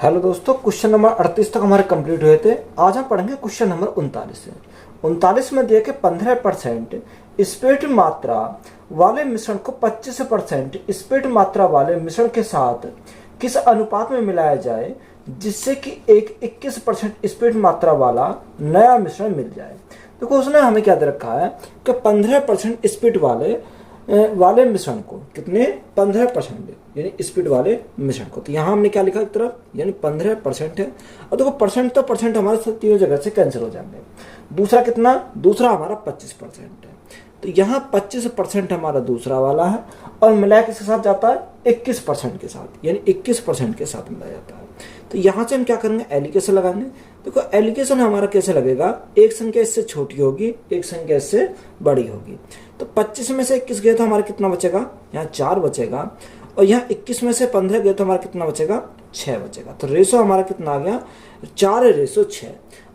Hello दोस्तों, question number 38 तक हमारे कंप्लीट हुए थे। आज हम पढ़ेंगे क्वेश्चन नंबर 39 से। 39 में दिया कि 15% स्पीड मात्रा वाले मिश्रण को 25% स्पीड मात्रा वाले मिश्रण के साथ किस अनुपात में मिलाया जाए जिससे कि एक 21% स्पीड मात्रा वाला नया मिश्रण मिल जाए। देखो उसने हमें क्या दे रखा है कि 15% स्पीड वाले मिश्रण को, कितने 15% यानी स्पीड वाले मिश्रण को, तो यहाँ हमने क्या लिखा एक तरफ यानी 15% है। और देखो परसेंट तो परसेंट हमारे तीनों जगह से कैंसिल हो जाएंगे। दूसरा कितना, दूसरा हमारा 25% है, तो यहाँ 25% हमारा दूसरा वाला है और मिलाया किसके साथ जाता है 21% के साथ, यानी 21% के साथ मिलाया जाता है। तो यहाँ से हम क्या करेंगे, एलिगेशन लगाएंगे। देखो एलिगेशन हमारा कैसे लगेगा, एक संख्या इससे छोटी होगी एक संख्या इससे बड़ी होगी। तो 25 में से 21 गए तो हमारा कितना बचेगा, यहाँ 4 बचेगा, और यहाँ 21 में से 15 गए तो हमारा कितना बचेगा, 6 बचेगा। तो रेशो हमारा कितना आ गया, 4:6।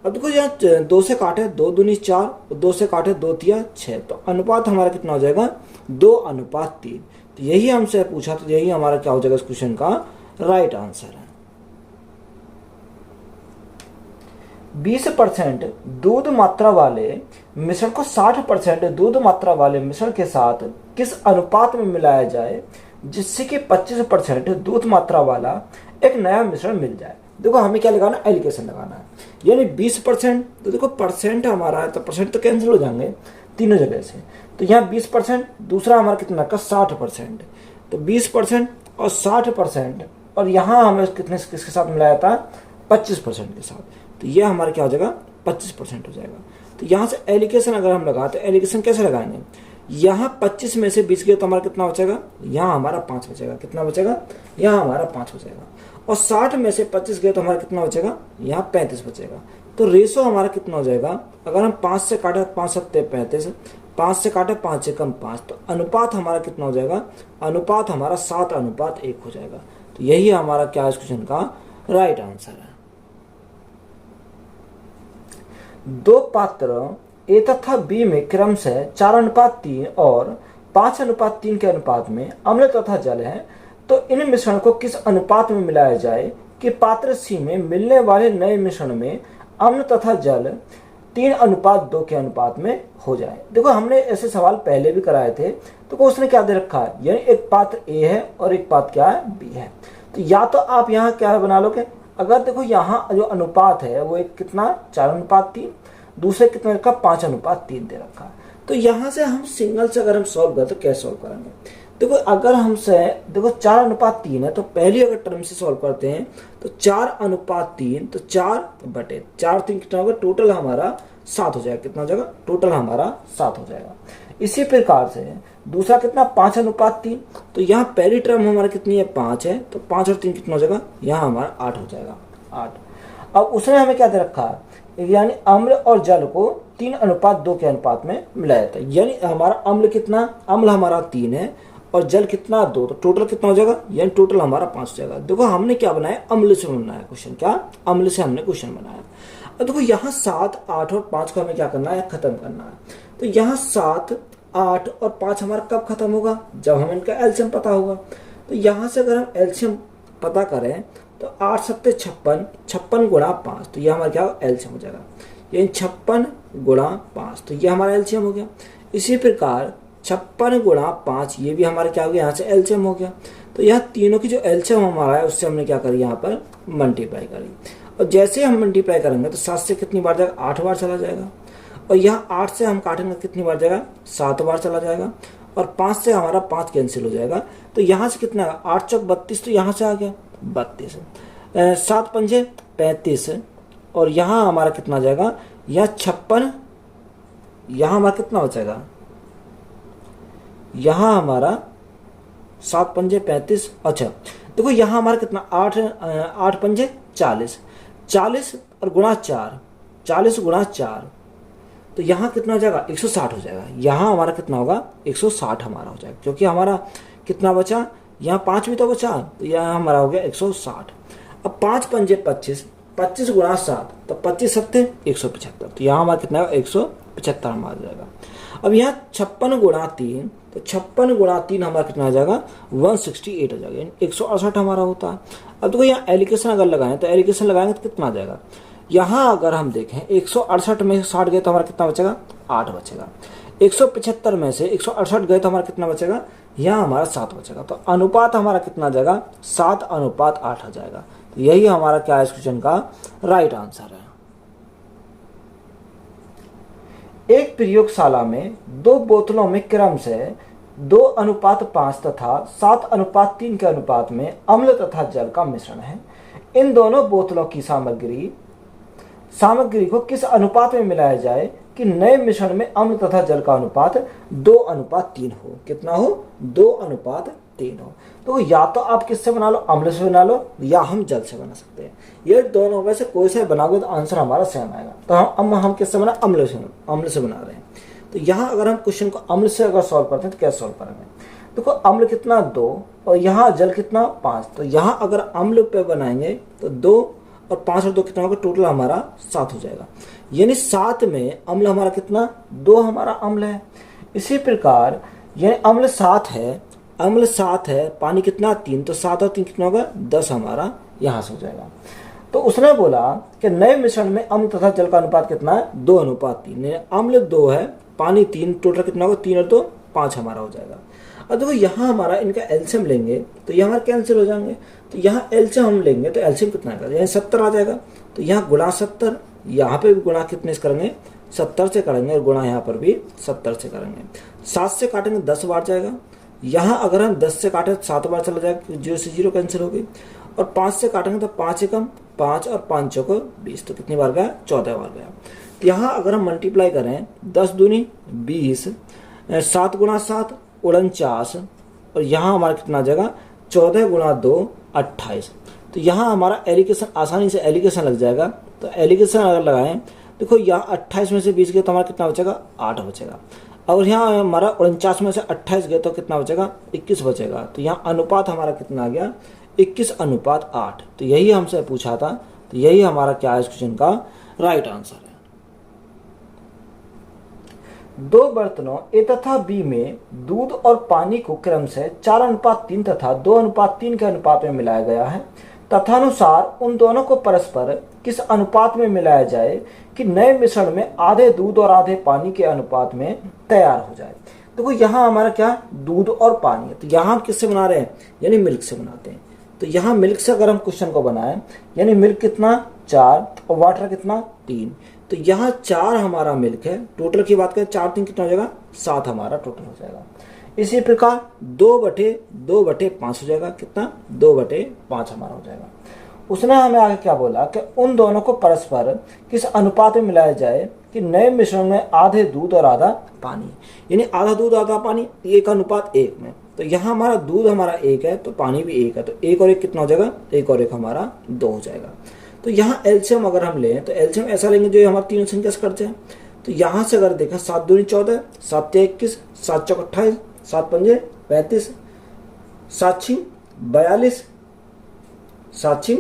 अब देखो यहाँ 2 से काटे 2 दूनी 4, 2 से काटे 2 तिया 6, तो अनुपात हमारा कितना हो जाएगा 2:3। तो यही हमसे पूछा, तो यही हमारा क्या हो जाएगा इस क्वेश्चन का राइट आंसर है। 20% दूध मात्रा वाले मिश्रण को 60% दूध मात्रा वाले मिश्रण के साथ किस अनुपात में मिलाया जाए जिससे कि 25% दूध मात्रा वाला एक नया मिश्रण मिल जाए। देखो हमें क्या लगाना, एलिगेशन लगाना है, यानी 20%, तो देखो परसेंट हमारा है तो परसेंट तो कैंसिल हो जाएंगे तीनों जगह से। तो यहाँ 20%, दूसरा हमारा कितना का 60%, तो 20% और 60%, और यहाँ हमें किसके साथ मिलाया था 25% के साथ, तो ये हमारा क्या हो जाएगा 25% हो जाएगा। तो यहाँ से एलिगेशन अगर हम लगाते, एलिगेशन कैसे लगाएंगे, यहाँ 25 में से 20 गए तो हमारा कितना बचेगा, यहाँ हमारा 5 बचेगा, कितना बचेगा, यहाँ हमारा 5 बचेगा, और 60 में से 25 गए तो हमारा कितना बचेगा, यहाँ 35 बचेगा। तो रेशो हमारा कितना हो जाएगा, अगर हम 5 से काटे 5 सत्ते 35, 5 से काटे 5 से कम 5, तो अनुपात हमारा कितना हो जाएगा, अनुपात हमारा 7:1 हो जाएगा। तो यही हमारा क्या इस क्वेश्चन का राइट आंसर है। 2 पात्र ए तथा बी में क्रमशः 4:3 और 5:3 के अनुपात में अम्ल तथा जल है, तो इन मिश्रण को किस अनुपात में मिलाया जाए कि पात्र सी में मिलने वाले नए मिश्रण में अम्ल तथा जल 3:2 के अनुपात में हो जाए। देखो हमने ऐसे सवाल पहले भी कराए थे, तो उसने क्या दे रखा है, यानी एक पात्र ए है और एक पात्र क्या है, बी है। तो या तो आप यहाँ क्या बना लोगे, अगर देखो यहाँ जो अनुपात है वो एक कितना 4:3, दूसरे कितने रखा 5:3 दे रखा है। तो यहाँ से हम सिंगल से अगर हम सॉल्व करें तो कैसे सॉल्व करेंगे, देखो अगर हमसे देखो 4:3 है, तो पहली अगर टर्म से सॉल्व करते हैं तो 4:3, तो 4/3 कितना होगा, टोटल हमारा 7 हो जाएगा, कितना हो जाएगा, टोटल हमारा 7 हो जाएगा। इसी प्रकार से दूसरा कितना 5:3, तो यहाँ पहली टर्म हमारा कितनी है 5 है, तो 5 और 3 कितना हो जाएगा, यहाँ हमारा 8 हो जाएगा 8। अब उसने हमें क्या दे रखा है, यानी अम्ल और जल को 3:2 के अनुपात में मिलाया जाता है, यानी हमारा अम्ल कितना, अम्ल हमारा 3 है और जल कितना 2, तो टोटल कितना हो जाएगा, यानी टोटल हमारा 5 हो जाएगा। देखो हमने क्या बनाया, अम्ल से बनाया क्वेश्चन, क्या अम्ल से हमने क्वेश्चन बनाया। और देखो यहाँ 7, 8 और 5 को हमें क्या करना है, खत्म करना है। तो यहाँ 7, 8 और 5 हमारा कब खत्म होगा, जब हमें इनका एलसीएम पता होगा। तो यहाँ से अगर हम एलसीएम पता करें तो 8 सत्ते 56, 56 गुणा 5, तो ये हमारा क्या एलसीएम हो जाएगा, यानी 56 गुणा 5, तो ये हमारा एलसीएम हो गया। इसी प्रकार 56 गुणा 5, ये भी हमारा क्या हो गया, यहाँ से एलसीएम हो गया। तो यहाँ तीनों की जो एलसीएम हमारा है उससे हमने क्या करी, यहाँ पर मल्टीप्लाई करी, और जैसे हम मल्टीप्लाई करेंगे तो 7 से कितनी बार जाएगा, 8 बार चला जाएगा, और यहाँ 8 से हम काटेंगे कितनी बार जाएगा, 7 बार चला जाएगा, और 5 से हमारा 5 कैंसिल हो जाएगा। तो यहाँ से कितना 8 चौक 32, तो यहाँ से आ गया 32, 7 पंजे 35, और यहाँ हमारा कितना जाएगा, यहाँ 56, यहाँ हमारा कितना हो जाएगा, यहाँ हमारा 7 पंजे 35, अच्छा देखो यहाँ हमारा कितना 8 पंजे 40, 40 और गुणा 4, 40 गुणा 4, तो यहाँ कितना हो जाएगा 160 हो जाएगा। यहाँ हमारा कितना होगा 160 हमारा हो जाएगा, क्योंकि हमारा कितना बचा, यहाँ 5 भी तो बचा, तो यहाँ हमारा हो गया 160। अब 5 पंजे 25, 25 गुणा 7, तो 25 सत्ते 175, तो यहाँ हमारा कितना है 175 हमारा जाएगा। अब यहाँ 56 गुणा 3, तो तो 56 गुणा 3 हमारा कितना आ जाएगा 168 आ जाएगा, 168 हमारा होता है। अब देखो यहाँ एलिगेशन अगर लगाएं तो एलिगेशन लगाएंगे तो कितना आ जाएगा, यहाँ अगर हम देखें 168 में 60 गए तो हमारा कितना बचेगा 8 बचेगा, 175 में से 168 गए तो हमारा कितना बचेगा, यहाँ हमारा 7 बचेगा। तो अनुपात हमारा कितना आ जाएगा 7:8 आ जाएगा। तो यही हमारा क्या है इस क्वेश्चन का राइट आंसर है। एक प्रयोगशाला में 2 बोतलों में क्रम से 2:5 तथा 7:3 के अनुपात में अम्ल तथा जल का मिश्रण है। इन दोनों बोतलों की सामग्री को किस अनुपात में मिलाया जाए कि नए मिश्रण में अम्ल तथा जल का अनुपात 2:3 हो। कितना हो 2:3 हो। तो या तो आप किससे बना लो, अम्ल से बना लो, या हम जल से बना सकते हैं। ये दोनों में से कोई से बनाओगे तो आंसर हमारा सेम आएगा। तो हम किससे बना, अम्ल से बना रहे हैं। तो यहाँ अगर हम क्वेश्चन को अम्ल से अगर सॉल्व करते हैं तो क्या सॉल्व करेंगे, देखो अम्ल कितना 2 और यहाँ जल कितना 5। तो यहाँ अगर अम्ल पे बनाएंगे तो 2 और 5 और 2 कितना होगा, टोटल हमारा 7 हो जाएगा। यानी 7 में अम्ल हमारा कितना 2 हमारा अम्ल है। इसी प्रकार यानी अम्ल 7 है, पानी कितना 3, तो 7 और 3 कितना होगा 10 हमारा यहाँ से हो जाएगा। तो उसने बोला कि नए मिश्रण में अम्ल तथा जल का अनुपात कितना है 2:3। अम्ल 2 है, पानी 3, टोटल कितना होगा 3 और 2 5 हमारा हो जाएगा। अब देखो यहाँ हमारा इनका एलसीएम लेंगे तो ये हमारे कैंसिल हो जाएंगे। तो यहाँ एलसीएम हम लेंगे तो एलसीएम कितना आएगा, यहाँ 70 आ जाएगा। तो यहाँ गुणा 70, यहाँ पे भी गुणा कितने से करेंगे 70 से करेंगे, और गुणा यहाँ पर भी 70 से करेंगे। 7 से काटेंगे 10 बार जाएगा। यहाँ अगर हम 10 से काटे तो 7 बार चला जाएगा, 0 से 0 कैंसिल हो गई। और 5 से काटेंगे तो 5 एकम 5 और 5 चौको 20, तो कितनी बार गया 14 बार गया। तो यहाँ अगर हम मल्टीप्लाई करें 10 दूनी 20, 7 गुणा 7 49, और यहाँ हमारा कितना आ जाएगा 14 गुणा 2 28। तो यहाँ हमारा एलिगेशन आसानी से एलिगेशन लग जाएगा। तो एलिगेशन अगर लगाएं, देखो यहाँ 28 में से 20 गए तो हमारा कितना बचेगा 8 बचेगा। और यहाँ हमारा 49 में से 28 गए तो कितना बचेगा 21 बचेगा। तो यहाँ अनुपात हमारा कितना आ गया 21:8। तो यही हमसे पूछा था। तो यही हमारा क्या है इस क्वेश्चन का राइट आंसर है। 2 बर्तनों ए तथा बी में दूध और पानी को क्रम से 4:3 तथा 2:3 के अनुपात में मिलाया गया है। तथानुसार उन दोनों को परस्पर किस अनुपात में मिलाया जाए कि नए मिश्रण में आधे दूध और आधे पानी के अनुपात में तैयार हो जाए। देखो यहाँ हमारा क्या दूध और पानी है। तो यहाँ हम किससे बना रहे हैं, यानी मिल्क से बनाते हैं। तो यहाँ मिल्क से अगर हम क्वेश्चन को बनाएं, यानी मिल्क कितना 4 और वाटर कितना 3। तो यहाँ 4 हमारा मिल्क है, टोटल की बात करें 4 3 कितना हो जाएगा 7 हमारा टोटल हो जाएगा। इसी प्रकार 2/5 हो जाएगा, कितना 2/5 हमारा हो जाएगा। उसने हमें आगे क्या बोला कि उन दोनों को परस्पर किस अनुपात में मिलाया जाए कि नए मिश्रण में आधे दूध और आधा पानी, यानी आधा दूध आधा पानी 1:1 में। तो यहाँ हमारा दूध हमारा 1 है तो पानी भी 1 है, तो 1 और 1 कितना हो जाएगा 1 और 1 हमारा 2 हो जाएगा। तो यहाँ एलसीएम अगर हम लें तो एलसीएम ऐसा लेंगे जो हमारे तीनों संख्या से कट जाए। तो यहाँ से अगर देखा 7 दूनी 14, 7 21, 7 चौक 28, 7 पंजे 35, 7 छीं 42, 7 छीं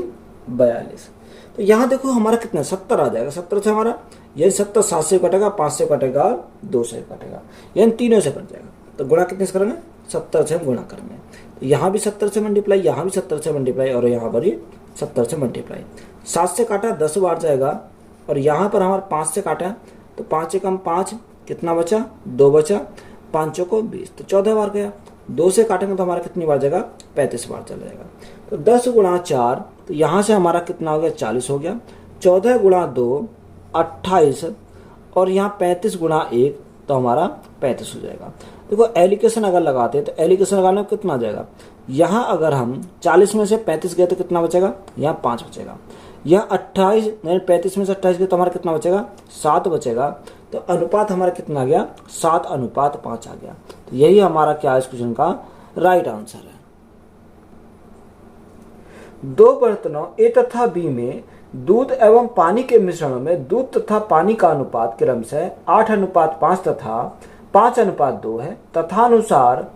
42। तो यहाँ देखो हमारा कितना 70 आ जाएगा। 70 से हमारा यानी 70 7 से कटेगा, 5 से कटेगा, 2 से कटेगा, यानी तीनों से कट जाएगा। तो गुणा कितने से करेंगे 70 से हम गुणा करेंगे। तो यहाँ भी 70 से मल्टीप्लाई, यहाँ भी 70 से मल्टीप्लाई, और यहाँ पर भी 70 से मल्टीप्लाई। 7 से काटा 10 बार जाएगा, और यहाँ पर हमारा 5 से काटा तो 5 एकम 5 कितना बचा 2 बचा, 5 चौको 20, तो 14 बार गया। 2 से काटेंगे तो हमारा कितनी बार जाएगा 35 बार चला जाएगा। तो 10 गुणा 4, तो यहाँ से हमारा कितना हो गया 40 हो गया। 14 गुणा 2 28, और यहाँ 35 गुणा 1 तो हमारा 35 हो जाएगा। देखो एलिगेशन अगर लगाते हैं तो एलिगेशन लगाने में कितना आ जाएगा, यहाँ अगर हम 40 में से 35 गए तो कितना बचेगा, यहाँ 5 बचेगा। यहाँ 28 यानी 35 में से 28 गए तो हमारा कितना बचेगा 7 बचेगा। तो अनुपात हमारा कितना आ गया 7:5 आ गया। तो यही हमारा क्या है इस क्वेश्चन का राइट आंसर है। 2 बर्तनों ए तथा बी में दूध एवं पानी के मिश्रण में दूध तथा पानी का अनुपात क्रम से 8:5 तथा 5:2 है। तथानुसार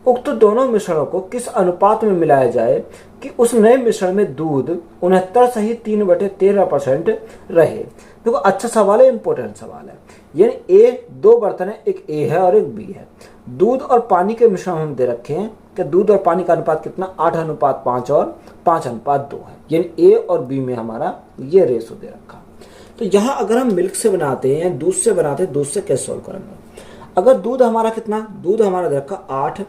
उक्त दोनों मिश्रणों को किस अनुपात में मिलाया जाए कि उस नए मिश्रण में दूध 69 सही 3/13% रहे। देखो अच्छा सवाल है, इंपॉर्टेंट सवाल है। यानी ए, दो बर्तन है, एक ए है और एक बी है। दूध और पानी के मिश्रण हम दे रखे हैं कि दूध और पानी का अनुपात कितना, 8:5 और 5:2 है। यानी ए और बी में हमारा ये रेशो दे रखा। तो यहाँ अगर हम मिल्क से बनाते हैं, दूध से बनाते हैं, दूध से कैसे सॉल्व करेंगे। अगर दूध हमारा कितना, दूध हमारा दे रखा 8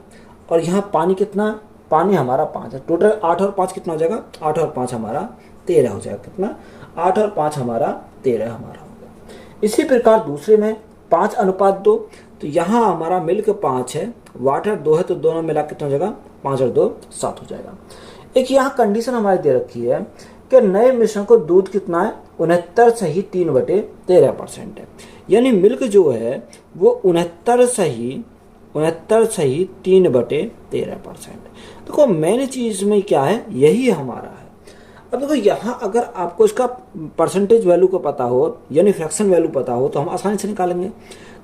और यहाँ पानी कितना, पानी हमारा 5 है। टोटल 8 और 5 कितना हो जाएगा, 8 और 5 हमारा 13 हो जाएगा। कितना, 8 और 5 हमारा 13 हमारा हो गया। इसी प्रकार दूसरे में 5:2, तो यहाँ हमारा मिल्क 5 है, वाटर 2 है, तो दोनों मिला कितना हो जाएगा, 5 और 2 7 हो जाएगा। एक यहाँ कंडीशन हमारी दे रखी है कि नए मिश्रण को दूध कितना है, 69 सही 3/13% है। यानी मिल्क जो है वो 69 सही 3/13%। देखो मेन चीज में क्या है, यही हमारा है। अब देखो यहाँ अगर आपको इसका परसेंटेज वैल्यू को पता हो, यानी फ्रैक्शन वैल्यू पता हो, तो हम आसानी से निकालेंगे।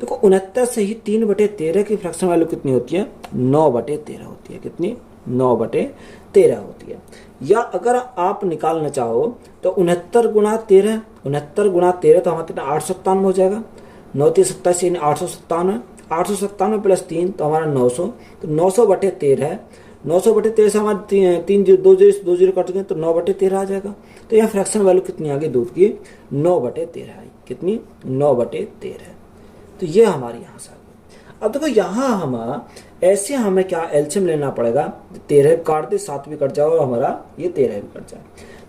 देखो 69 सही 3/13 की फ्रैक्शन वैल्यू कितनी होती है, 9/13 होती है। कितनी, 9/13 होती है। या अगर आप निकालना चाहो तो 69 गुणा 13, 69 गुणा 13 तो हमारा कितना, 897 हो जाएगा। 9 3 27 यानी 897, 897 प्लस 3 तो हमारा 900, तो 900/13 है। 900/13 से हमारे 3 2 0 कट गए तो 9/13 आ जाएगा। तो यहाँ फ्रैक्शन वैल्यू कितनी आ गई दूध की, 9/13 आई। कितनी, 9/13। तो ये हमारी यहाँ से आ गई। अब देखो यहाँ हम ऐसे हमें क्या एलसीएम लेना पड़ेगा, 13 काट दे, 7 भी कट जाए और हमारा ये 13 भी कट जाए।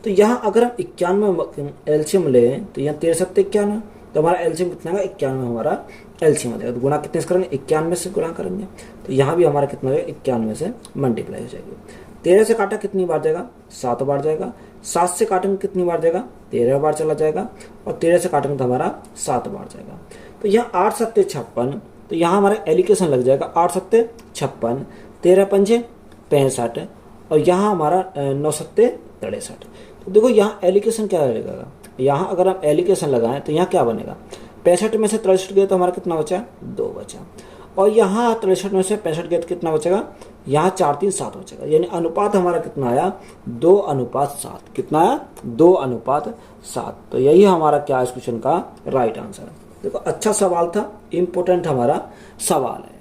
तो यहाँ अगर हम 91 एलसीएम लें तो यहाँ 13 7 91, तो हमारा एलसीएम कितना है, 91 हमारा एलसीएम हो जाएगा। तो गुणा कितने से करेंगे, 91 से गुणा करेंगे, तो यहाँ भी हमारा कितना हो जाएगा, 91 से मल्टीप्लाई हो जाएगी। 13 से काटा कितनी बार जाएगा, 7 बार जाएगा। 7 से काटेंगे कितनी बार जाएगा, 13 बार चला जाएगा। और 13 से काटेंगे तो हमारा 7 बार जाएगा। तो यहाँ 8 7 56, तो यहाँ हमारा एलिकेशन लग जाएगा 8 7 56, 13 5 65 और यहाँ हमारा 9 7 63। तो देखो यहाँ एलिकेशन क्या लगेगा, यहाँ अगर हम एलिकेशन लगाएं तो यहाँ क्या बनेगा, 65 में से 63 गए तो हमारा कितना बचा, 2 बचा। और यहाँ 63 में से 65 गए तो कितना बचेगा, यहाँ 4 3 7 बचेगा। यानी अनुपात हमारा कितना आया, 2:7। कितना आया, 2:7। तो यही हमारा क्या इस क्वेश्चन का राइट आंसर है। देखो अच्छा सवाल था, इंपोर्टेंट हमारा सवाल है।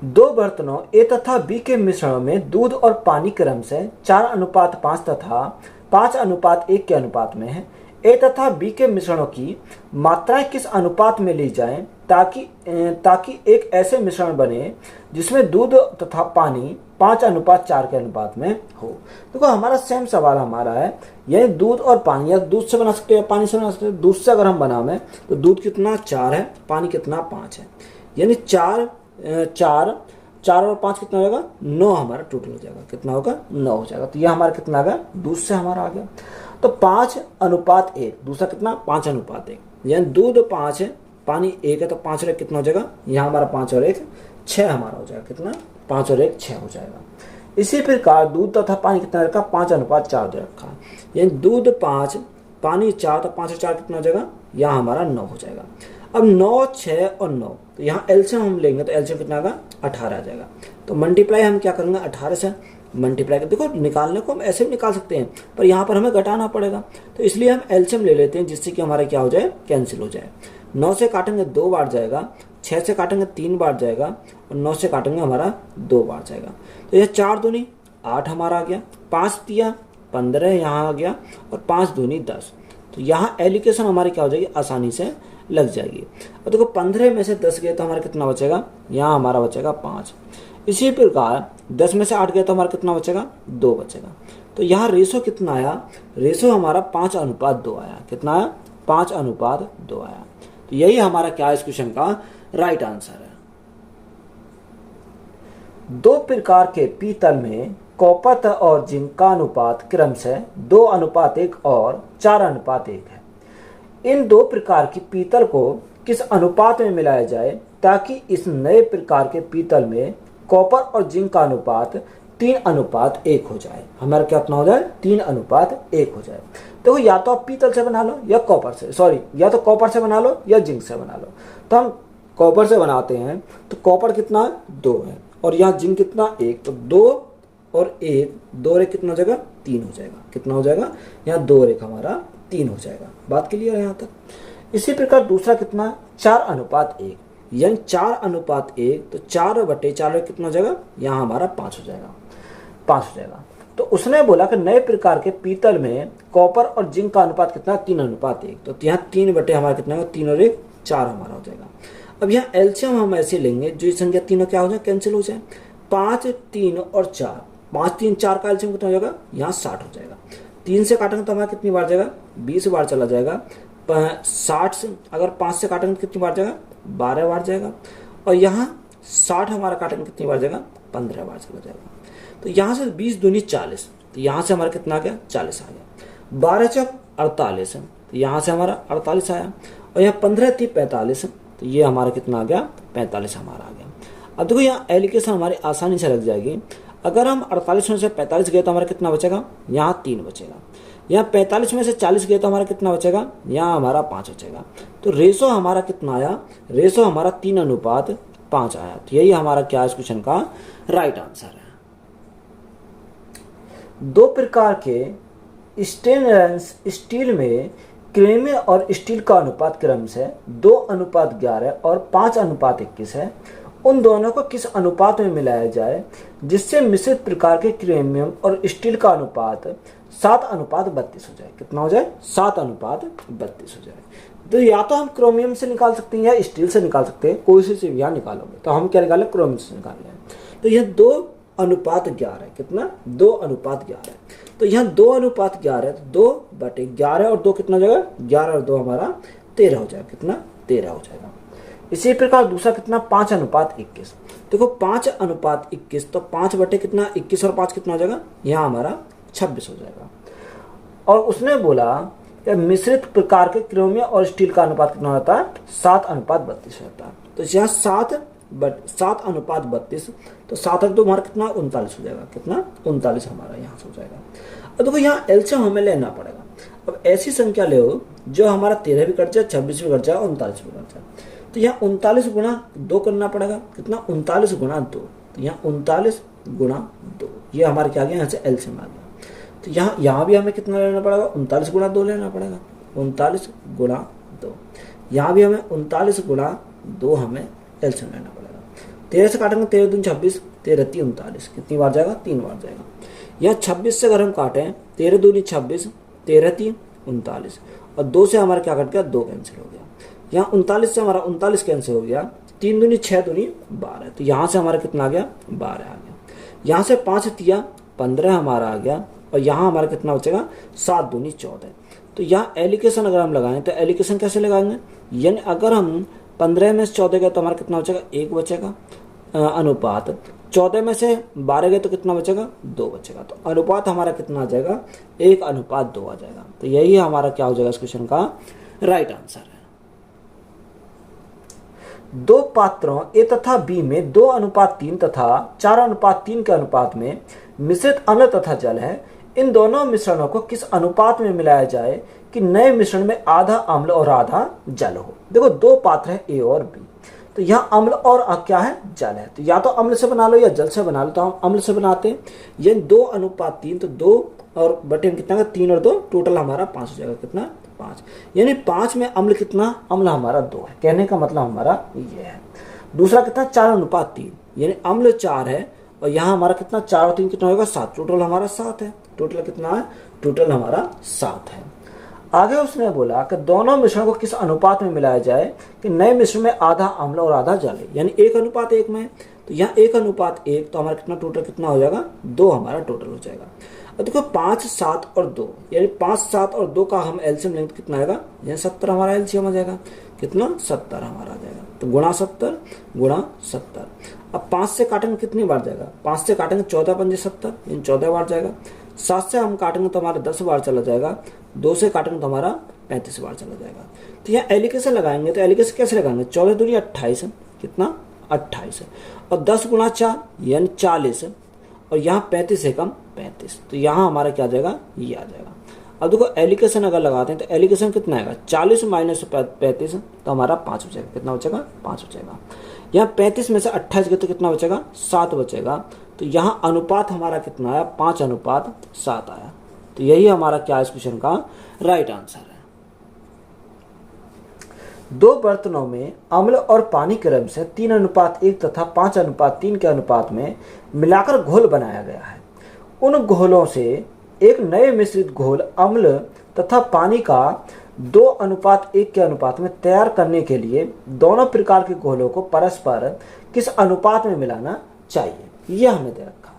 दो बर्तनों ए तथा बी के मिश्रण में दूध और पानी क्रम से 4:5 तथा 5:1 के अनुपात में है। ए तथा बी के मिश्रणों की मात्राएं किस अनुपात में ली जाएं ताकि एक ऐसे मिश्रण बने जिसमें दूध तथा पानी 5:4 के अनुपात में हो। देखो हमारा सेम सवाल हमारा है, यह दूध और पानी, या दूध से बना सकते हैं पानी से बना सकते हैं। दूध से अगर हम बनावे तो दूध कितना 4 है, पानी कितना 5 है। यानी 4 और 5 कितना हो जाएगा, 9 हमारा टोटल हो जाएगा। कितना होगा, 9 हो जाएगा। तो यह हमारा कितना आ गया, दूध से हमारा आ गया। तो 5:1, दूसरा कितना 5:1, यानी दूध 5 है, पानी 1 है, तो 5 और 1 कितना हो जाएगा, यहाँ हमारा 5 और 1 6 हमारा हो जाएगा। कितना, 5 और 1 6 हो जाएगा। इसी प्रकार दूध तथा पानी कितना रखा, 5:4 दे रखा। यानी दूध 5 पानी 4, तो 5 और 4 कितना हो जाएगा, यहाँ हमारा 9 हो जाएगा। अब 9 6 और 9, तो यहाँ एलसीएम हम लेंगे तो एलसीएम कितना आएगा, 18 आ जाएगा। तो मल्टीप्लाई हम क्या करेंगे, 18 से मल्टीप्लाई कर, देखो निकालने को हम ऐसे भी निकाल सकते हैं पर यहाँ पर हमें घटाना पड़ेगा, तो इसलिए हम एलसीएम ले लेते हैं जिससे कि हमारा क्या हो जाए, कैंसिल हो जाए। 9 से काटेंगे 2 बार जाएगा, 6 से काटेंगे 3 बार जाएगा और 9 से काटेंगे हमारा 2 बार जाएगा। तो यह 4 दूनी 8 हमारा आ गया, 5 दिया 15 यहाँ आ गया और 5 दूनी 10। तो यहाँ एलिकेशन हमारी क्या हो जाएगी, आसानी से लग जाएगी। और देखो 15 में से 10 गए तो हमारा कितना बचेगा, यहाँ हमारा बचेगा 5। इसी प्रकार 10 में से 8 गए तो हमारा कितना बचेगा, 2 बचेगा। तो यहाँ रेशो कितना आया, रेशो हमारा 5:2 आया। कितना आया, 5:2 आया। तो यही हमारा क्या इस क्वेश्चन का राइट आंसर है। दो प्रकार के पीतल में कॉपर और जिंक का अनुपात क्रम से 2:1 और 4:1 है। इन दो प्रकार की पीतल को किस अनुपात में मिलाया जाए ताकि इस नए प्रकार के पीतल में कॉपर और जिंक का अनुपात 3:1 हो जाए। हमारा क्या हो जाए, 3:1 हो जाए। देखो या तो आप पीतल से बना लो या कॉपर से, या तो कॉपर से बना लो या जिंक से बना लो। तो हम कॉपर से बनाते हैं तो कॉपर कितना 2 है और यहाँ जिंक कितना 1, तो 2 और 1 2 और 1 कितना हो जाएगा 3 हो जाएगा। कितना हो जाएगा यहाँ 2 और 1 हमारा 3 हो जाएगा। बात क्लियर है यहाँ तक। इसी प्रकार दूसरा कितना 4:1 यानी 4:1 तो 4/4 कितना हो जाएगा यहाँ हमारा 5 हो जाएगा। 5 हो जाएगा। तो उसने बोला कि नए प्रकार के पीतल में कॉपर और जिंक का अनुपात कितना 3:1 तो यहाँ 3 हमारा कितना होगा 3 और 1 4 हमारा हो जाएगा। अब यहाँ एलसीएम हम ऐसे लेंगे जो ये संख्या तीनों क्या हो जाए कैंसिल हो जाए 5 3 और 4 5 3 4 का एलसीएम कितना हो जाएगा यहाँ 60 हो जाएगा। 3 से काटेंगे तो हमारा कितनी बार जाएगा 20 बार चला जाएगा। 60 से अगर 5 से काटेंगे तो कितनी बार जाएगा 12 बार जाएगा। और यहाँ 60 हमारा काटेंगे कितनी बार जाएगा 15 बार चला जाएगा। तो यहाँ से 20 दूनी 40 तो यहाँ से हमारा कितना आ गया 40 आ गया। 12 चौक 48 है तो यहाँ से हमारा 48 आया। और यहाँ 15 थी 45 तो ये हमारा कितना आ गया 45 हमारा आ गया। अब देखो यहाँ एलिकेशन हमारी आसानी से लग जाएगी। अगर हम 48 में से 45 गए तो हमारा कितना बचेगा यहाँ 3 बचेगा। यहाँ 45 में से 40 गए तो हमारा कितना बचेगा यहाँ हमारा 5 बचेगा। तो रेशो हमारा कितना आया रेशो हमारा 3:5 आया। तो यही हमारा क्या इस क्वेश्चन का राइट आंसर है। 2 प्रकार के स्टेनलेस स्टील में क्रेमी और स्टील का अनुपात क्रम से 2:11 और 5:21 है। उन दोनों को किस अनुपात में मिलाया जाए जिससे मिश्रित प्रकार के क्रोमियम और स्टील का अनुपात 7:32 हो जाए। कितना हो जाए 7:32 हो जाए। तो या तो हम क्रोमियम से निकाल सकते हैं या स्टील से निकाल सकते हैं। कोई से यहाँ निकालोगे तो हम क्या निकाले क्रोमियम से निकाल लें। तो यह 2:11 है। कितना 2:11 है। तो यहाँ 2:11 है तो 2/11 और 2 कितना हो जाएगा 11 और 2 हमारा 13 हो जाएगा। कितना 13 हो जाएगा। इसी प्रकार दूसरा कितना 5:21। देखो 5:21 तो 5 कितना 21 और 5 कितना हो जाएगा यहाँ हमारा 26 हो जाएगा। और उसने बोला कि मिश्रित प्रकार के क्रोमियम और स्टील का अनुपात कितना होता है 7:32 होता है। तो यहाँ 7:32 तो 7 और 2 हमारा कितना 39 हो जाएगा। कितना 39 हमारा यहाँ से हो जाएगा। अब देखो यहाँ एलसीएम हमें लेना पड़ेगा। अब ऐसी संख्या ले जो हमारा 13 भी कट जाए 26 भी कट जाए 39 भी कट जाए। तो यहाँ 39 गुणा 2 करना पड़ेगा। कितना 39 गुणा 2 तो यहाँ 39 गुणा 2 ये हमारे क्या आ गया यहाँ से एलसीएम आ गया। तो यहाँ भी हमें कितना लेना पड़ेगा 39 गुणा 2 लेना पड़ेगा। 39 गुणा 2 यहाँ भी हमें 39 गुणा 2 हमें एलसीएम लेना पड़ेगा। 13 से काटेंगे 13 दूनी 26 13 3 39 कितनी बार जाएगा 3 बार जाएगा। यहाँ 26 से अगर हम काटें 13 दूनी 26 13 3 39 और 2 से हमारा क्या कट गया 2 कैंसिल हो गया। यहाँ 39 से हमारा 39 कैंसिल हो गया। 3 दूनी 6 दूनी 12 तो यहाँ से हमारा कितना आ गया 12 आ गया। यहाँ से 5 तिया 15 हमारा आ गया। और यहाँ हमारा कितना बचेगा 7 दूनी 14। तो यहाँ एलिकेशन अगर हम लगाएं तो एलिकेशन कैसे लगाएंगे यानी अगर हम 15 में से 14 गए तो हमारा कितना बचेगा 1 बचेगा अनुपात। 14 में से 12 गए तो कितना बचेगा 2 बचेगा। तो अनुपात हमारा कितना आ जाएगा 1:2 आ जाएगा। तो यही हमारा क्या हो जाएगा इस क्वेश्चन का राइट आंसर है। 2 पात्रों ए तथा बी में 2:3 तथा 4:3 के अनुपात में मिश्रित अम्ल तथा जल है। इन दोनों मिश्रणों को किस अनुपात में मिलाया जाए कि नए मिश्रण में आधा अम्ल और आधा जल हो। देखो 2 पात्र है ए और बी। तो यहाँ अम्ल और क्या है जल है। तो या तो अम्ल से बना लो या जल से बना लो। तो हम अम्ल से बनाते हैं। ये 2:3 तो 2 और बटे में कितना 3 और 2 टोटल हमारा 5 हो जाएगा। कितना 5 यानी 5 में अम्ल कितना अम्ल हमारा 2 है। कहने का मतलब हमारा ये है। दूसरा कितना 4:3 यानी अम्ल 4 है और यहाँ हमारा कितना 4 और 3 कितना होगा 7 टोटल हमारा 7 है। टोटल कितना है टोटल हमारा 7 है। आगे उसने बोला कि दोनों मिश्रण को किस अनुपात में मिलाया जाए कि नए मिश्रण में आधा अम्ल और आधा जल है यानी 1:1 में। तो यहाँ 1:1 तो हमारा कितना टोटल कितना हो जाएगा 2 हमारा टोटल हो जाएगा। अब देखो 5 7 और 2 यानी 5 7 और 2 का हम एलसीएम लेंगे कितना आएगा यहाँ 70 हमारा एलसीएम हो जाएगा। कितना 70 हमारा आ जाएगा। तो गुणा 70 गुणा 70। अब 5 से काटेंगे कितनी बार जाएगा 5 से काटेंगे 14 पंजे 70 यानी 14 बार जाएगा। 7 से हम काटेंगे तो हमारा 10 बार चला जाएगा। 2 से काटेंगे तो हमारा 35 बार चला जाएगा। तो यहाँ एलिकेशन लगाएंगे तो एलिकेशन कैसे लगाएंगे 14 दूनी 28 कितना 28 है और 10 गुणा 4 यानी 40 और यहाँ 35 से कम 35। तो यहाँ हमारा क्या आ जाएगा ये आ जाएगा। अब देखो एलिकेशन अगर लगाते हैं तो एलिकेशन कितना आएगा 40 माइनस 35 तो हमारा 5 हो जाएगा। कितना बचेगा 5 हो जाएगा। यहाँ 35 में से 28 गए तो कितना बचेगा 7 बचेगा। तो यहाँ अनुपात हमारा कितना आया, 5:7 आया। तो यही हमारा क्या इस क्वेश्चन का राइट आंसर है। दो बर्तनों में अम्ल और पानी क्रम से 3:1 तथा 5:3 के अनुपात में मिलाकर घोल बनाया गया है। उन घोलों से एक नए मिश्रित घोल अम्ल तथा पानी का 2:1 के अनुपात में तैयार करने के लिए दोनों प्रकार के घोलों को परस्पर किस अनुपात में मिलाना चाहिए, यह हमें दे रखा।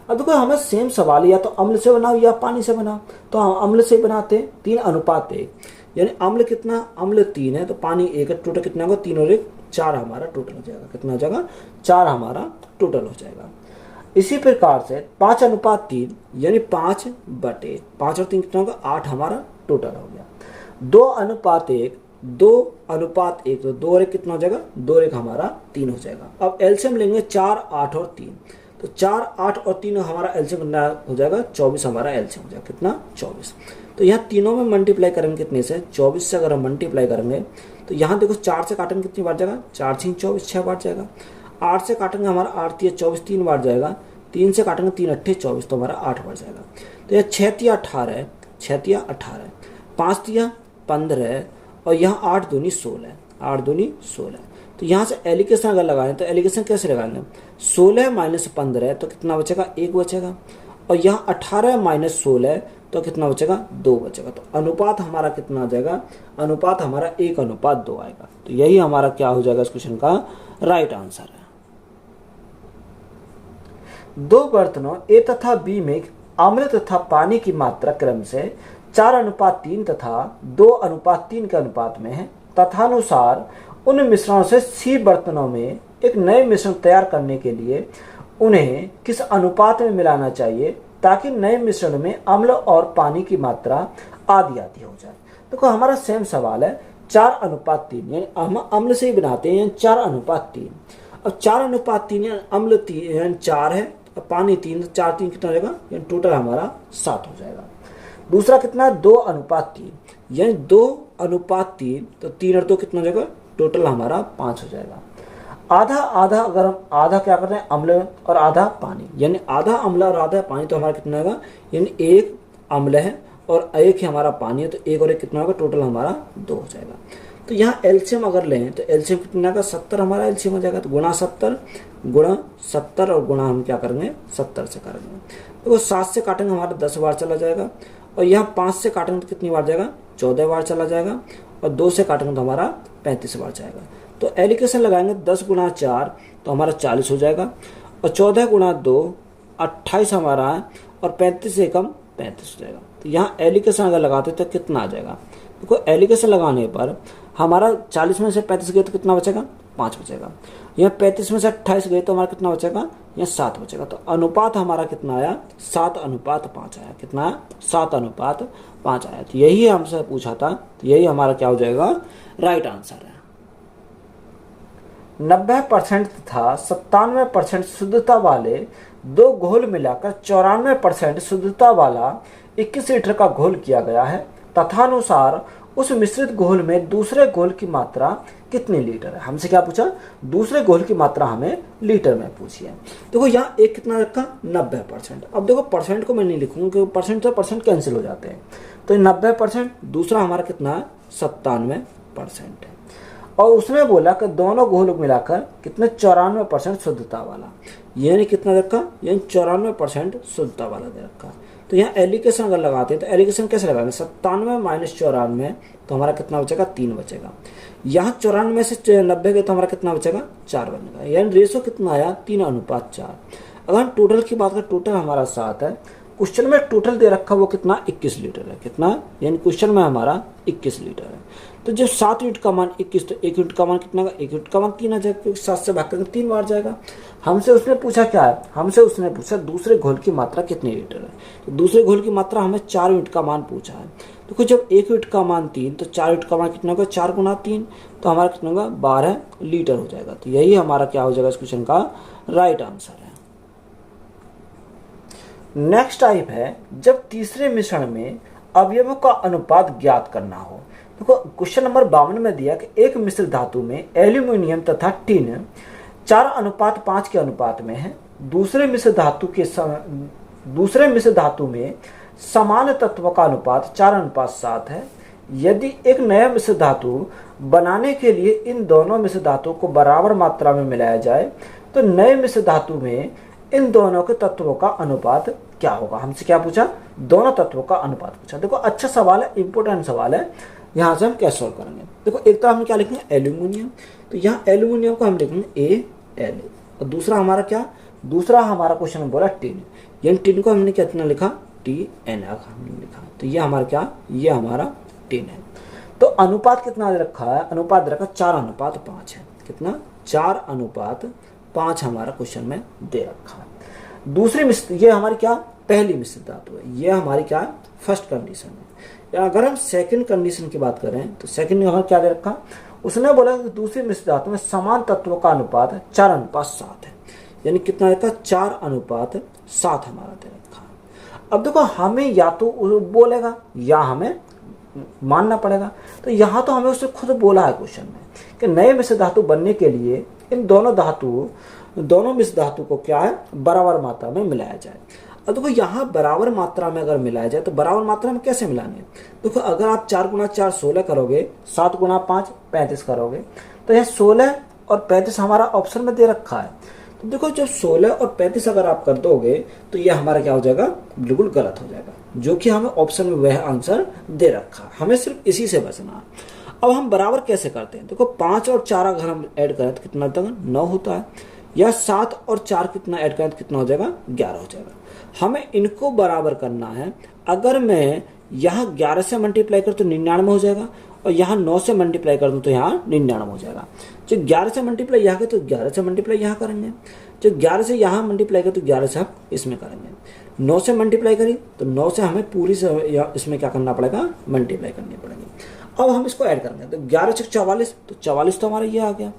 अब देखो हमें सेम सवाल, या तो अम्ल से बनाओ या पानी से बनाओ, तो हम अम्ल से बनाते हैं। 3:1, यानी अम्ल कितना, अम्ल 3 है तो पानी 1 है। टोटल कितना होगा, 3 और 1 4 हमारा टोटल हो जाएगा। कितना हो जाएगा, 4 हमारा टोटल हो जाएगा। इसी प्रकार से 5:3 यानी 5/5 और 3 कितना होगा, 8 हमारा टोटल हो गया। 2:1, 2:1 तो 2 और 1 कितना हो जाएगा, 2 और 1 हमारा 3 हो जाएगा। अब एलसीएम लेंगे 4, 8 और 3, तो 4, 8 और 3 हमारा एलसीएम हो जाएगा 24 हमारा एलसीएम हो जाएगा। कितना, 24। तो यहाँ तीनों में मल्टीप्लाई करेंगे कितने से, 24 से अगर हम मल्टीप्लाई करेंगे तो यहाँ देखो 4 से काटेंगे कितनी बार जाएगा, 4 6 24, 6 बार जाएगा। 8 से काटेंगे हमारा 8 3 24, 3 बार जाएगा। 3 से काटेंगे 3 8 24, तो हमारा 8 बार जाएगा। तो यह 6 3 18, 6 3 18, 5 3 15 और यहाँ 8 दूनी 16, 8 दूनी 16। तो यहाँ से एलिगेशन अगर लगाएं तो एलिगेशन कैसे लगाएंगे, 16 - 15 तो कितना बचेगा, 1 बचेगा। और यहाँ 18 - 16 तो कितना बचेगा, 2 बचेगा। तो अनुपात हमारा कितना आ जाएगा, अनुपात हमारा 1:2 आएगा। तो यही हमारा क्या हो जाएगा इस क्वेश्चन का राइट आंसर है। दो बर्तनों ए तथा बी में अम्ल तथा पानी की मात्रा क्रम से 4:3 तथा 2:3 के अनुपात में है। तथानुसार उन मिश्रणों से सी बर्तनों में एक नए मिश्रण तैयार करने के लिए उन्हें किस अनुपात में मिलाना चाहिए ताकि नए मिश्रण में अम्ल और पानी की मात्रा आधी आधी हो जाए। देखो हमारा सेम सवाल है, 4:3 यानी हम अम्ल से ही बनाते हैं, 4:3। अब 4:3 यानी अम्ल 3 यानी 4 है, अब पानी 3, 4 3 कितना हो जाएगा, यानी टोटल हमारा 7 हो जाएगा। दूसरा कितना है, 2:3 यानी 2:3, तो 3 और 2 कितना हो जाएगा, टोटल हमारा 5 हो जाएगा। आधा आधा, अगर हम आधा क्या कर रहे हैं, अम्ल और आधा पानी, यानी आधा अम्ल और आधा पानी, तो हमारा कितना होगा, यानी 1 अम्ल है और 1 ही हमारा पानी है, तो 1 और 1 कितना होगा, टोटल हमारा 2 हो जाएगा। तो यहाँ एलसीएम अगर लें तो एलसीएम कितना होगा, 70 हमारा एलसीएम हो जाएगा। तो गुणा 70 और गुणा हम क्या करेंगे, 70 से करेंगे। देखो 7 से काटेंगे हमारा 10 बार चला जाएगा, और यहाँ 5 से काटेंगे तो कितनी बार जाएगा, 14 बार चला जाएगा, और 2 से काटेंगे तो हमारा 35 बार जाएगा। तो एलिगेशन लगाएंगे 10 × 4 तो हमारा 40 हो जाएगा, और 14 × 2 28 हमारा है, और 35 से कम 35 हो जाएगा। तो यहाँ एलिगेशन अगर लगाते तो कितना आ जाएगा, देखो एलिगेशन लगाने पर हमारा 40 में से 35 गए तो कितना बचेगा, 5 बचेगा। यहाँ 35 में से 28 गए तो हमारा कितना बचेगा, यहाँ 7 बचेगा। तो अनुपात हमारा कितना आया, 7:5 आया। कितना, 7:5 आया। तो यही हमसे पूछा था, तो यही हमारा क्या हो जाएगा, राइट आंसर है। 90% तथा 97% शुद्धता वाले दो घोल मिलाकर 94% शुद्धता वाला 21 लीटर का घोल किया गया है। तथानुसार उस मिश्रित घोल में दूसरे घोल की मात्रा कितनी लीटर है। हमसे क्या पूछा, दूसरे घोल की मात्रा हमें लीटर में पूछी है। देखो यहाँ एक कितना रखा, 90%। अब देखो परसेंट को मैं नहीं लिखूंगा क्योंकि परसेंट से परसेंट कैंसिल हो जाते हैं। तो 90%, दूसरा हमारा कितना है, 97% है। और उसने बोला कि दोनों घोल मिलाकर कितने, 94% शुद्धता वाला, यानी कितना रखा, यानी 94% शुद्धता वाला दे रखा। तो यहाँ एलिगेशन अगर लगाते हैं तो एलिगेशन कैसे लगाएंगे, 97 - 94 तो हमारा कितना बचेगा, 3 बचेगा। यहाँ 94 में से 90 गए तो हमारा कितना बचेगा, 4 बनेगा। यानी रेशो कितना आया, 3:4। अगर हम टोटल की बात करें, टोटल हमारा 7 है। क्वेश्चन में टोटल दे रखा वो कितना, 21 लीटर है। कितना, यानी क्वेश्चन में हमारा 21 लीटर है। तो जब 7 यूनिट का मान 21, तो 1 यूनिट का मान कितना, 1 यूनिट का मान 3 आ जाएगा, क्योंकि 7 से भाग करके 3 बार जाएगा। हमसे उसने पूछा क्या है, हमसे उसने पूछा दूसरे घोल की मात्रा कितनी लीटर है। तो दूसरे घोल की मात्रा हमें 4 यूनिट का मान पूछा है। देखो जब 1 यूनिट का मान 3, तो 4 यूनिट का मान कितना होगा, 4 × 3 तो हमारा कितना होगा, 12 लीटर हो जाएगा। तो यही हमारा क्या हो जाएगा इस क्वेश्चन का राइट आंसर है। नेक्स्ट टाइप है, जब तीसरे मिश्रण में अवयवों का अनुपात ज्ञात करना हो। देखो क्वेश्चन नंबर 52 में दिया कि एक मिश्र धातु में एल्यूमिनियम तथा टिन 4:5 के अनुपात में है, दूसरे मिश्र धातु में समान तत्व का अनुपात 4:7 है। यदि एक नया मिश्र धातु बनाने के लिए इन दोनों मिश्र धातुओं को बराबर मात्रा में मिलाया जाए तो नए मिश्र धातु में इन दोनों के तत्वों का अनुपात क्या होगा। हमसे क्या पूछा, दोनों तत्वों का अनुपात पूछा। देखो अच्छा सवाल है, इंपोर्टेंट सवाल है। यहाँ से हम क्या सॉल्व करेंगे, देखो एक तो हम क्या लिखेंगे एल्यूमिनियम, तो यहाँ एल्यूमिनियम को हम लिखेंगे Al, और दूसरा हमारा क्या, दूसरा हमारा क्वेश्चन में बोला टिन, यानी टिन को हमने कितना लिखा Tn हमने लिखा, तो ये हमारा क्या, ये हमारा टिन है। तो अनुपात कितना दे रखा है, अनुपात दे रखा 4:5 है। कितना, 4:5 हमारा क्वेश्चन में दे रखा है। दूसरी मिश्र, ये हमारी क्या पहली मिश्र धातु है, ये हमारी क्या फर्स्ट कंडीशन है। अगर हम सेकंड कंडीशन की बात करें तो सेकंड में हमारा क्या दे रखा, उसने बोला कि दूसरी मिश्र धातु में समान तत्वों का अनुपात 4:7 है, यानी कितना देखा 4:7 हमारा दे रखा है। अब देखो हमें या तो बोलेगा या हमें मानना पड़ेगा, तो यहाँ तो हमें उसने खुद बोला है क्वेश्चन में कि नए मिश्र धातु बनने के लिए इन दोनों मिश्र धातु को क्या है बराबर मात्रा में मिलाया जाए। अब देखो यहाँ बराबर मात्रा में अगर मिलाया जाए तो बराबर मात्रा में कैसे मिलाएंगे, देखो अगर आप 4 × 4 16 करोगे, 7 × 5 35 करोगे, तो यह 16 और 35 हमारा ऑप्शन में दे रखा है। तो देखो जब 16 और 35 अगर आप कर दोगे तो यह हमारा क्या हो जाएगा, बिल्कुल गलत हो जाएगा, जो कि हमें ऑप्शन में वह आंसर दे रखा है। हमें सिर्फ इसी से बचना है। अब हम बराबर कैसे करते हैं, देखो 5 और 4 अगर हम ऐड करें तो कितना होता है 9 होता है, या 7 और 4 कितना ऐड करें तो कितना हो जाएगा 11 हो जाएगा। हमें इनको बराबर करना है। अगर मैं यहाँ 11 से मल्टीप्लाई कर तो 99 हो जाएगा, और यहाँ 9 से मल्टीप्लाई कर दूँ तो यहाँ 99 हो जाएगा। जो 11 से मल्टीप्लाई यहाँ के तो 11 से मल्टीप्लाई यहाँ करेंगे, जो 11 से यहाँ मल्टीप्लाई कर तो 11 से हम इसमें करेंगे। 9 से मल्टीप्लाई करी तो 9 से हमें पूरी से इसमें क्या करना पड़ेगा, मल्टीप्लाई करनी पड़ेगी। अब हम इसको ऐड करेंगे तो 11 से 44, तो 44 तो हमारा ये आ गया,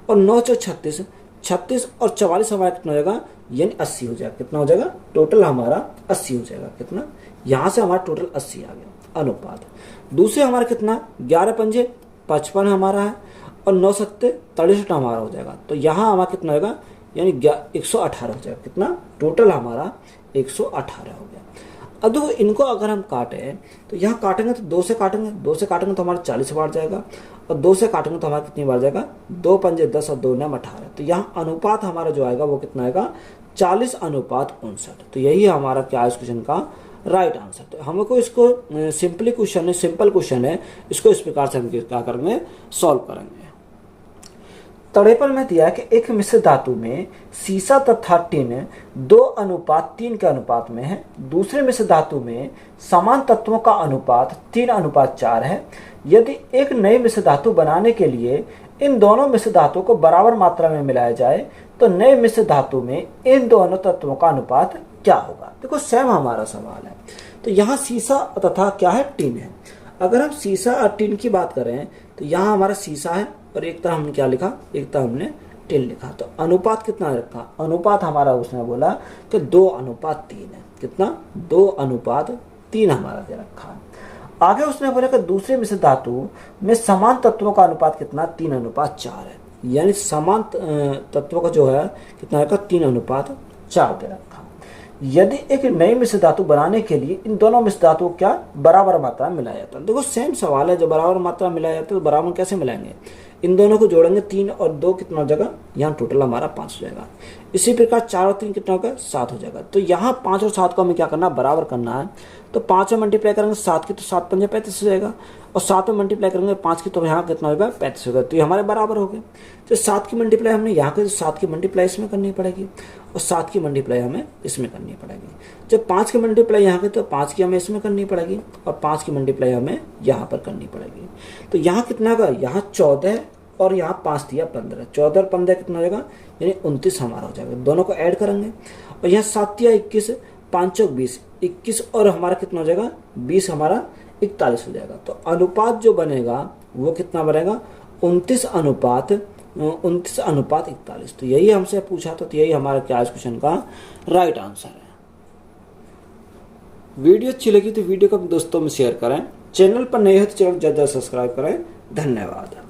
और 9 से 36, 36 और 44 हमारा कितना हो जाएगा, यानी 80 हो जाएगा। कितना हो जाएगा, टोटल हमारा 80 हो जाएगा। कितना, यहाँ से हमारा टोटल 80 आ गया अनुपात। दूसरे हमारा कितना 11 पंजे 55 हमारा है, और 9 सत्ते 63 हमारा हो जाएगा। तो यहाँ हमारा कितना होगा, यानी 118 हो जाएगा। कितना, टोटल हमारा 118 हो गया। अब देखो इनको अगर हम काटें तो यहाँ काटेंगे तो 2 से काटेंगे, 2 से काटेंगे तो हमारा 40 बार जाएगा, और 2 से काटेंगे तो हमारा कितनी बार जाएगा, 2 पंजे 10 और 2 9 18। तो यहाँ अनुपात हमारा जो आएगा वो कितना आएगा, 40:59। तो यही हमारा क्या है इस क्वेश्चन का राइट आंसर। तो हमको इसको सिंपल क्वेश्चन है, इसको इस प्रकार से हम क्या करेंगे, सॉल्व करेंगे। तड़ेपन में दिया है कि एक मिश्र धातु में सीसा तथा टिन 2:3 के अनुपात में है। दूसरे मिश्र धातु में समान तत्वों का अनुपात 3:4 है। यदि एक नई मिश्र धातु बनाने के लिए इन दोनों मिश्र धातुओं को बराबर मात्रा में मिलाया जाए तो नए मिश्र धातु में इन दोनों तत्वों का अनुपात क्या होगा। देखो सेम हमारा सवाल है। तो यहाँ सीसा तथा क्या है, टिन है। अगर हम सीसा और टिन की बात करें तो यहाँ हमारा सीसा है, और एक तरह हमने क्या लिखा, एक तरह हमने टिन लिखा। तो अनुपात कितना रखा, अनुपात हमारा उसने बोला कि 2:3 है। कितना, 2:3 हमारा दे रखा है। आगे उसने बोला कि दूसरे मिश्र धातु में समान तत्वों का अनुपात कितना, 3:4 है। यानी समान तत्वों का जो है कितना रखा, 3:4 दे रखा। यदि एक नई मिश्र धातु बनाने के लिए इन दोनों मिश्र धातु को क्या बराबर मात्रा में मिलाया जाता है। देखो सेम सवाल है, जब बराबर मात्रा में मिलाया जाता है तो बराबर कैसे मिलाएंगे, इन दोनों को जोड़ेंगे, 3 और 2 कितना हो जाएगा, यहाँ टोटल हमारा 5 हो जाएगा। इसी प्रकार 4 और 3 कितना होगा, 7 हो जाएगा। तो यहाँ 5 और 7 को हमें क्या करना है, बराबर करना है। तो 5 में मल्टीप्लाई करेंगे 7 की तो 7 पंजे 35 हो जाएगा, और 7 में मल्टीप्लाई करेंगे 5 की तो यहाँ कितना होगा, 35 होगा। तो ये हमारे बराबर हो गए। तो 7 की मल्टीप्लाई हमने यहाँ के, तो 7 की मल्टीप्लाई इसमें करनी पड़ेगी, और 7 की मल्टीप्लाई हमें इसमें करनी पड़ेगी। जब 5 की मल्टीप्लाई यहाँ के तो 5 की हमें इसमें करनी पड़ेगी, और 5 की मल्टीप्लाई हमें यहाँ पर करनी पड़ेगी। तो यहाँ कितना होगा, यहाँ 14 और यहाँ 5 दिया 15, 14 और 15 कितना हो जाएगा, यानी 29 हमारा हो जाएगा। दोनों को ऐड करेंगे, और यहाँ 7 दिया 21, 5 चौक 20, 21 और हमारा कितना हो जाएगा, 20 हमारा 41 हो जाएगा। तो अनुपात जो बनेगा वो कितना बनेगा, 29:41। तो यही हमसे पूछा था, तो यही हमारा क्या इस क्वेश्चन का राइट आंसर है। वीडियो अच्छी लगी तो वीडियो को दोस्तों में शेयर करें, चैनल पर नए हो तो चैनल ज़्यादा सब्सक्राइब करें। धन्यवाद।